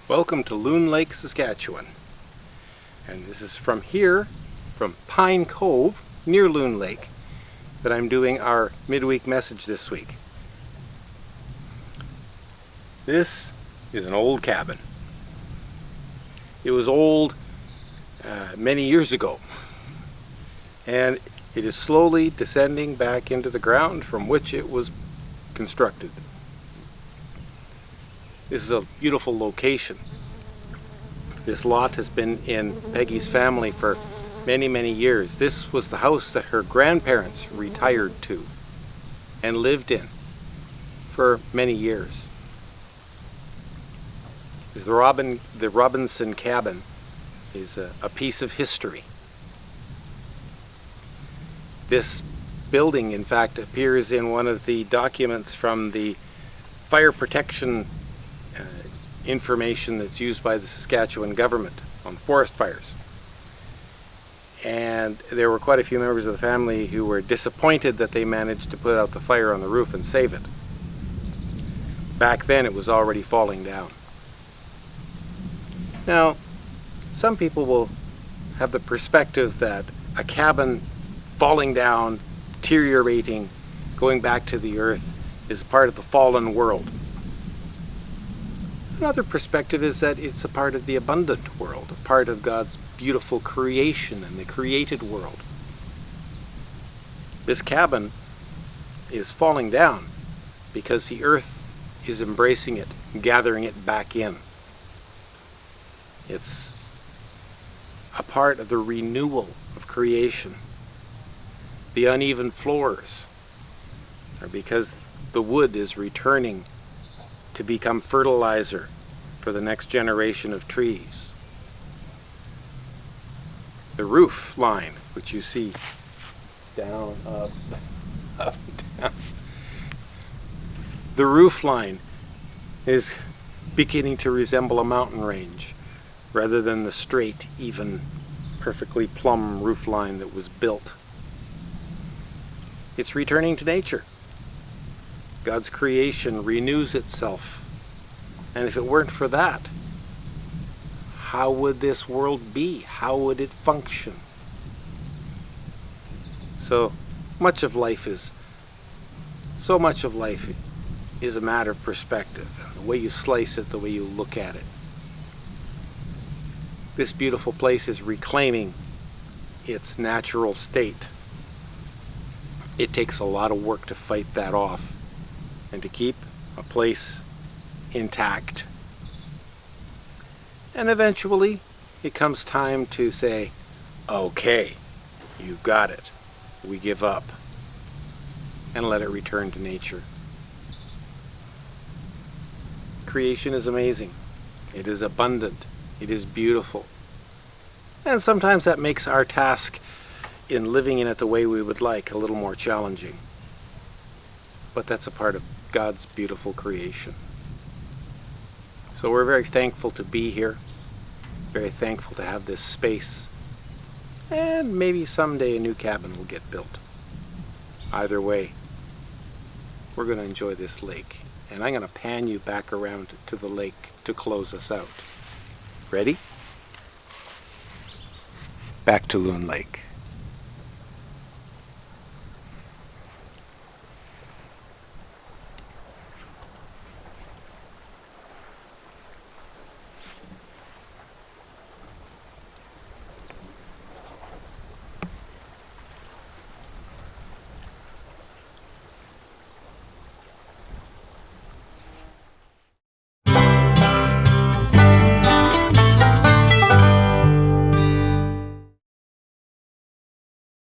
Welcome to Loon Lake, Saskatchewan. And this is from here, from Pine Cove, near Loon Lake, that I'm doing our midweek message this week. This is an old cabin. It was old many years ago, and it is slowly descending back into the ground from which it was constructed. This is a beautiful location. This lot has been in Peggy's family for many, many years. This was the house that her grandparents retired to and lived in for many years. The Robinson cabin is a piece of history. This building, in fact, appears in one of the documents from the fire protection information that's used by the Saskatchewan government on forest fires. And there were quite a few members of the family who were disappointed that they managed to put out the fire on the roof and save it. Back then it was already falling down. Now, some people will have the perspective that a cabin falling down, deteriorating, going back to the earth is part of the fallen world. Another perspective is that it's a part of the abundant world, a part of God's beautiful creation and the created world. This cabin is falling down because the earth is embracing it, gathering it back in. It's a part of the renewal of creation. The uneven floors are because the wood is returning to become fertilizer for the next generation of trees. The roof line, which you see down, up, down. The roof line is beginning to resemble a mountain range rather than the straight, even, perfectly plumb roof line that was built. It's returning to nature. God's creation renews itself. And if it weren't for that, how would this world be? How would it function? So much of life is a matter of perspective. The way you slice it, the way you look at it. This beautiful place is reclaiming its natural state. It takes a lot of work to fight that off and to keep a place intact. And eventually it comes time to say, okay, you got it. We give up and let it return to nature. Creation is amazing. It is abundant. It is beautiful. And sometimes that makes our task in living in it the way we would like a little more challenging. But that's a part of God's beautiful creation. So we're very thankful to be here, very thankful to have this space, and maybe someday a new cabin will get built. Either way, we're going to enjoy this lake, and I'm going to pan you back around to the lake to close us out. Ready? Back to Loon Lake.